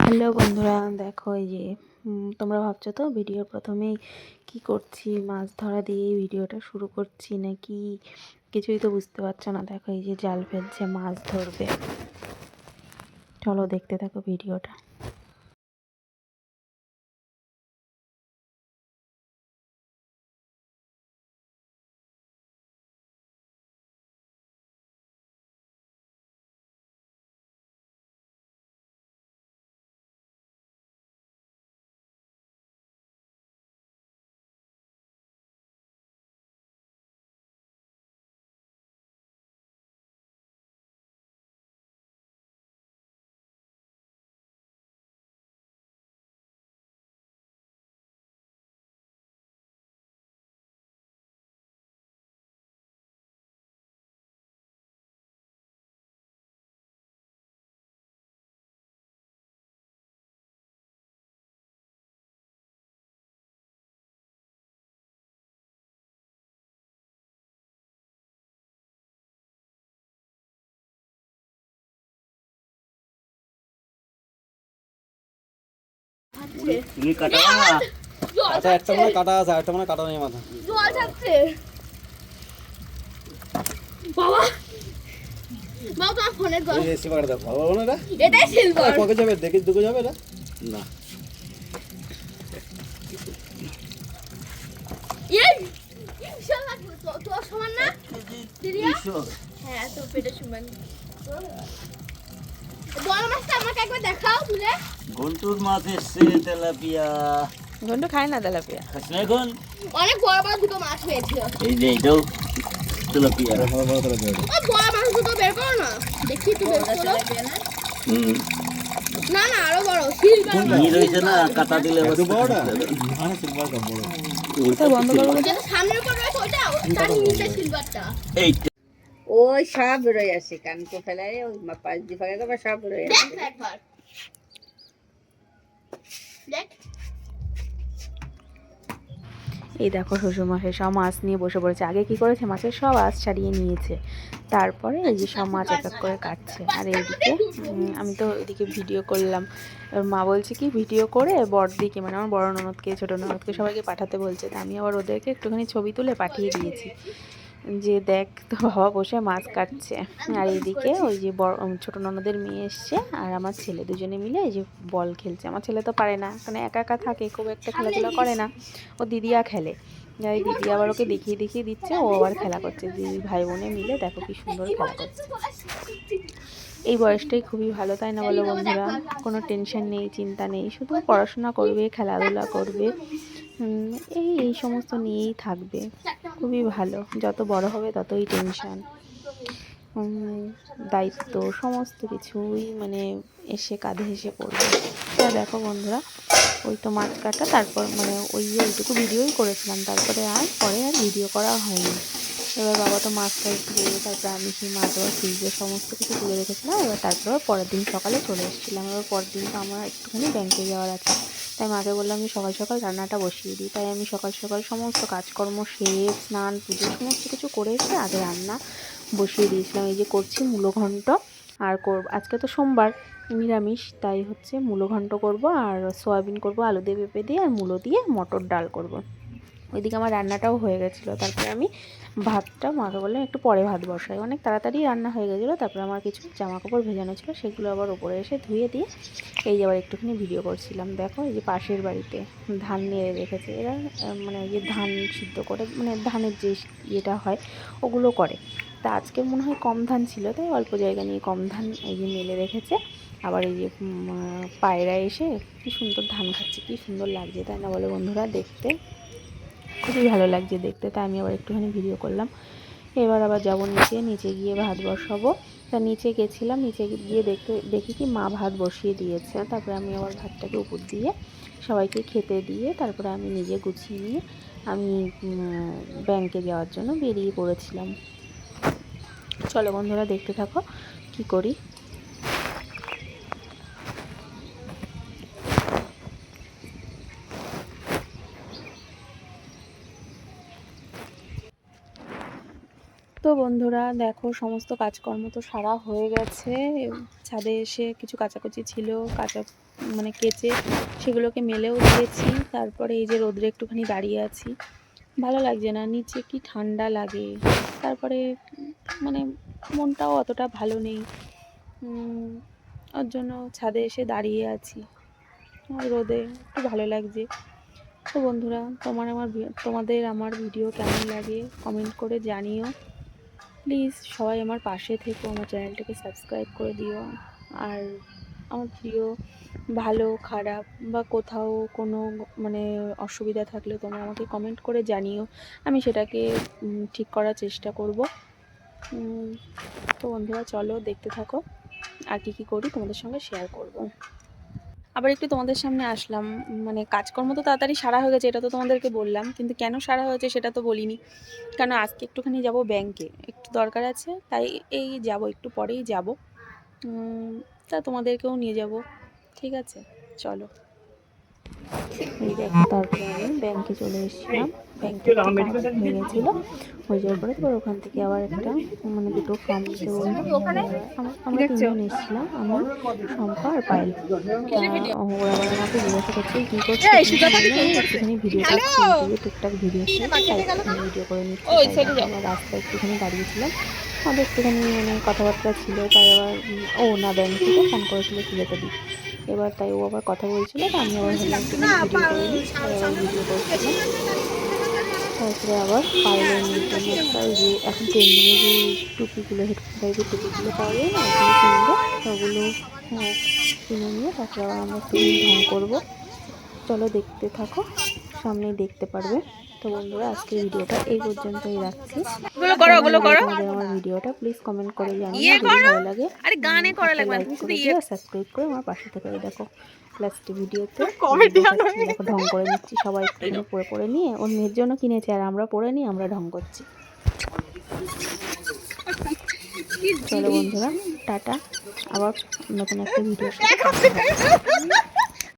Hello বন্ধুরা, দেখো এই যে তোমরা ভাবছো তো ভিডিওর প্রথমেই কি করছি, মাছ ধরা দিয়ে ভিডিওটা শুরু করছি নাকি, কিছুই তো বুঝতে পারছো না। দেখো এই যে জাল ফেলছে, মাছ ধরবে। চলো দেখতে থাকো ভিডিওটা। তুমি কাটা না, কাটা একটা মানে কাটা আছে, একটা মানে কাটা নেই, মাথা জল ছাড়ছে। বাবা বাবা তোমার ফোনে জল, এই এসি পাড়া দাও ভালো না, এটা এটাই সিলভার। কবে যাবে দেখি, দুটো যাবে এটা না। এই বিশাল লাগবে তো, তোর সমান না দিদিয়া? হ্যাঁ তো পেটে সমান। বড় মাছটা আমাকে একবার দেখাও তুলে। ঘন্টুর মাছ এসছে, তেলাপিয়া। ঘন্টু খায় না তেলাপিয়া। খাস না এখন? অনেক বড় বড় দুটো মাছ পেয়েছিল। এই যে এটাও তেলাপিয়া। ভালো ভালো তেলাপিয়া। ও বড় মাছ দুটো বের করো না, দেখি একটু বের করো। না না আরো বড় সিলভার মাছ রয়েছে না, কাটা দিলে বড়টা বন্ধ করবো। যেটা সামনের উপর রয়েছে ওইটা, তার নিচে সিলভারটা। এইটা ওই সব বেরোয় আসে, কানকে ফেলায় ওই পাঁচ দিয়ে ফাঁকা করে সব বেরোয় দেখ আসে। একবার দেখ। এই দেখো শ্বশুরমশাই সব মাছ নিয়ে বসে পড়েছে। আগে কি করেছে, মাছের সব আঁশ ছাড়িয়ে নিয়েছে, তারপরে এই যে সব মাছ এক এক করে কাটছে। আর এইদিকে আমি তো এদিকে ভিডিও করলাম। এবার মা বলছে কি, ভিডিও করে বড়দিকে, মানে আমার বড় ননদকে, ছোটো ননদকে সবাইকে পাঠাতে বলছে। তা আমি আবার ওদেরকে একটুখানি ছবি তুলে পাঠিয়ে দিয়েছি যে দেখ তো বাবা বসে মাছ কাটছে। আর এইদিকে ওই যে ছোটো ননদের মেয়ে এসছে আর আমার ছেলে, দুজনে মিলে এই যে বল খেলছে। আমার ছেলে তো পারে না, মানে একা একা থাকে, খুব একটা খেলাধুলা করে না। ও দিদিয়া খেলে, যাই দিদি আবার ওকে দেখিয়ে দেখিয়ে দিচ্ছে, ও আবার খেলা করছে। দিদি ভাই বোনে মিলে দেখো কি সুন্দর খেলা করছে। এই বয়সটাই খুবই ভালো, তাই না বলো বন্ধুরা? কোনো টেনশন নেই, চিন্তা নেই, শুধু পড়াশোনা করবে, খেলাধুলা করবে, এই এই সমস্ত নিয়েই থাকবে। খুবই ভালো। যত বড় হবে ততই টেনশন, দায়িত্ব, সমস্ত কিছুই মানে এসে কাঁধে এসে পড়বে। তা দেখো বন্ধুরা, ওই তো মাছ কাটা, তারপর মানে ওইটুকু ভিডিওই করেছিলাম, তারপরে পরে আর ভিডিও করা হয়নি। এবার বাবা তো মাছটা দিয়ে, তারপরে আমি সেই মাছ আবার ফ্রিজে সমস্ত কিছু তুলে রেখেছিলাম। এবার তারপর পরের দিন সকালে চলে এসেছিলাম। এবার পরের দিন তো আমার একটুখানি ব্যাংকে যাওয়ার আছে, তাই মাকে বললাম আমি সকাল সকাল রান্নাটা বসিয়ে দিই। তাই আমি সকাল সকাল সমস্ত কাজকর্ম সেরে, স্নান পুজো সমস্ত কিছু করে এসে আগে রান্না বসিয়ে দিয়েছিলাম। এই যে করছি মূলো ঘন্ট, আর আজকে তো সোমবার, নিরামিষ, তাই হচ্ছে মূলো ঘন্ট করব, আর সয়াবিন করব আলু দিয়ে, পেঁপে দিয়ে, আর মূলো দিয়ে মটর ডাল করব। ওইদিকে আমার রান্নাটাও হয়ে গেছিলো। তারপরে আমি ভাতটা মাকে বললাম একটু পরে ভাত বসাই, অনেক তাড়াতাড়ি রান্না হয়ে গেছিলো। তারপরে আমার কিছু জামা কাপড় ভেজানো ছিল, সেগুলো আবার ওপরে এসে ধুয়ে দিয়ে এই যে আবার একটুখানি ভিডিও করছিলাম। দেখো এই যে পাশের বাড়িতে ধান নেড়ে রেখেছে এরা, মানে ওই যে ধান সিদ্ধ করে, মানে ধানের যে ইয়েটা হয় ওগুলো করে। তা আজকে মনে হয় কম ধান ছিল, তাই অল্প জায়গা নিয়ে কম ধান এই যে মেলে রেখেছে। আবার এই যে পায়রা এসে কি সুন্দর ধান খাচ্ছে, কি সুন্দর লাগছে, তাই না বলে বন্ধুরা? দেখতে খুবই ভালো লাগছে দেখতে। তাই আমি আবার একটুখানি ভিডিও করলাম। এবার আবার যাবো নিচে গিয়ে ভাত বসাবো। তা নিচে গেছিলাম, নিচে গিয়ে দেখি কি মা ভাত বসিয়ে দিয়েছে। তারপরে আমি আবার ভাতটাকে উপর দিয়ে সবাইকে খেতে দিয়ে, তারপরে আমি নিজে গুছিয়ে নিয়ে আমি ব্যাংকে যাওয়ার জন্য বেরিয়ে পড়েছিলাম। চলো বন্ধুরা দেখতে থাকো কি করি। তো বন্ধুরা দেখো, সমস্ত কাজকর্ম তো সারা হয়ে গেছে। ছাদে এসে কিছু কাচাকুচি ছিল, মানে কেচে সেগুলোকে মেলেও দিয়েছি। তারপরে এই যে রোদ্রে একটুখানি দাঁড়িয়ে আছি, ভালো লাগছে না, নিচে কি ঠান্ডা লাগে। তারপরে মানে মনটাও অতটা ভালো নেই, ওর জন্য ছাদে এসে দাঁড়িয়ে আছি, আর রোদে একটু ভালো লাগছে। তো বন্ধুরা, তোমাদের আমার ভিডিও কেমন লাগে কমেন্ট করে জানিও। প্লিজ সবাই আমার পাশে থেকো, আমার চ্যানেলটাকে সাবস্ক্রাইব করে দিও। আর আমার ভিডিও ভালো খারাপ বা কোথাও কোনো মানে অসুবিধা থাকলে তোমরা আমাকে কমেন্ট করে জানিও, আমি সেটাকে ঠিক করার চেষ্টা করব। তো বন্ধুরা চলো দেখতে থাকো, আর কি করি তোমাদের সঙ্গে শেয়ার করব। আবার একটু তোমাদের সামনে আসলাম, মানে কাজকর্ম তো তাড়াতাড়ি সারা হয়ে গেছে, এটা তো তোমাদেরকে বললাম, কিন্তু কেন সারা হয়েছে সেটা তো বলিনি। কেন আজকে একটুখানি যাব ব্যাংকে, একটু দরকার আছে, তাই এই যাব, একটু পরেই যাব। তা তোমাদেরকেও নিয়ে যাব, ঠিক আছে চলো। এই দেখো, তারপরে আমি ব্যাংকে চলে এসেছিলাম। ব্যাংকে হয়ে গেছিলো, হয়ে যাওয়ার পরে তারপর ওখান থেকে আবার একটা মানে দুটো ফর্ম দিতে বললো। আমরা তিনজন এসেছিলাম, আমি, শম্পা আর পায়েল। ওরা আবার আমাকে জিজ্ঞাসা করছে কী করছে, একটুখানি ভিডিও করছি, টুকটাক ভিডিও ভিডিও করে নিচ্ছি। আবার রাস্তায় একটুখানি দাঁড়িয়েছিলাম, আমাদের একটুখানি মানে কথাবার্তা ছিল, তাই আবার না ব্যাংক থেকে ফোন করেছিল সিলেটে দিই। এবার তাই ও আবার কথা বলছিল, তো আমি আবার ভাবলাম একটুখানি ভিডিও করে নিই, তাই আবার ভিডিও করছিলাম। তারপরে আবার পায়েলের মেয়ের জন্য একটা যে এখন ট্রেন্ডিংয়ে যে টুপিগুলো, হেডফোন টাইপের টুপিগুলো পাওয়া যায় না, ওগুলো কিনবো। ওগুলো কিনে নিয়ে তারপরে আবার আমরা একটু ঢং করবো। চলো দেখতে থাকো, সামনেই দেখতে পারবে। তো বন্ধুরা, আজকের ভিডিওটা এই পর্যন্তই রাখছি। তোমাদের আমার ভিডিওটা প্লিজ কমেন্ট করে জানিও যদি ভালো লাগে। লাইক করে দিও, সাবস্ক্রাইব করে আমার পাশে থেকে। দেখো লাস্ট ভিডিওতে দেখো ঢং করে নিচ্ছি, সবাই একটু পরে নিয়ে, ওর মেয়ের জন্য কিনেছে আর আমরা পরে নিয়ে আমরা ঢং করছি। চলো বন্ধুরা, টাটা, আবার নতুন একটা ভিডিও।